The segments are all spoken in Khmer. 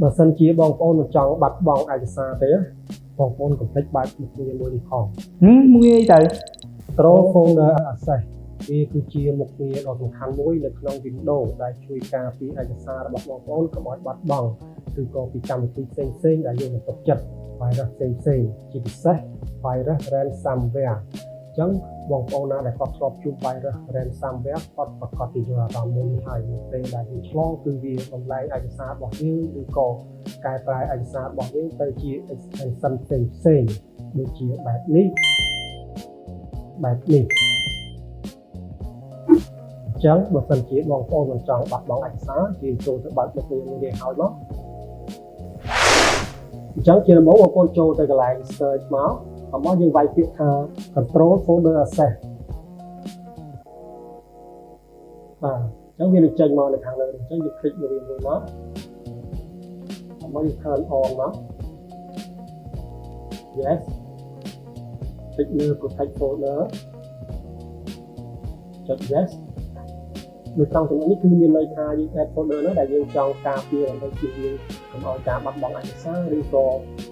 បើសិនជាបងប្អូនមិនចង់បាត់បង់ឯកសារទេបងប្អូនកុំភ្លេចបែបមុខងារមួយនេះផងមួយអីទៅ Control Folder Access វាគឺជាមុខងារដ៏សំខាន់មួយនៅក្នុង Windows ដែលជួយការពារឯកសាររបស់បងប្អូនកុំឲ្យបាត់បង់ឬក៏ពីកម្មវិធីផ្សេងៗដែលយើងមិនទុកចិត្ត virus ផ្សេងៗជាពិសេស virus ransomware អញ្ចឹងបងប្អូនណាដែលគាត់ធ្លាប់ជួប virus ransomware គាត់ប្រកាសជាយល់អារម្មណ៍មួយនេះហើយពេលដែលវាឆ្លងគឺវាបំលែងឯកសាររបស់យើងឬក៏កែប្រែឯកសាររបស់យើងទៅជា extension ផ្សេងៗដូចជាបែបនេះអញ្ចឹងបើសិនជាបងប្អូនមិនចង់បាត់បង់ឯកសារយើងចូលទៅបើកមុខងារមួយនេះហើយមកអញ្ចឹងជាដំបូងបងប្អូនចូលទៅកន្លែង search មករបស់យើងវាយពាក្យថា Control Folder Access បាទអញ្ចឹងវានឹងចេញមកនៅខាងលើអញ្ចឹងយើងคลิกលើវាមួយមករបស់យើង turn on មក yes คลิกលើ Protect Folder ចុច yes នៅក្នុងចំណុចនេះគឺមានន័យថាយើង add folder នោះដែលយើងចង់ការពារដើម្បីជៀសវាងកុំឲ្យការបាត់បង់ឯកសារឬក៏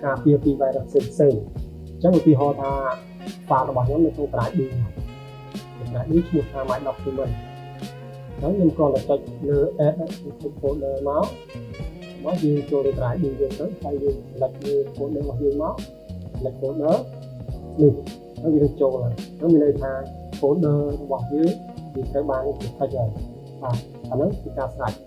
ការពារពី virus ផ្សេងៗអញ្ចឹងឧទាហរណ៍ថា file របស់ខ្ញុំនៅក្នុង drive D ឈ្មោះថា my document អញ្ចឹងខ្ញុំគ្រាន់តែចុចលើ add folder មកយើងចូលទៅ drive D យើងទៅហើយយើង select លើ folder របស់យើងមក select folder នេះហើយវានឹងចូលហើយហ្នឹងមានន័យថា folder របស់យើងវាត្រូវបាន protect ហើយបាទអាហ្នឹងគឺការស្រាច់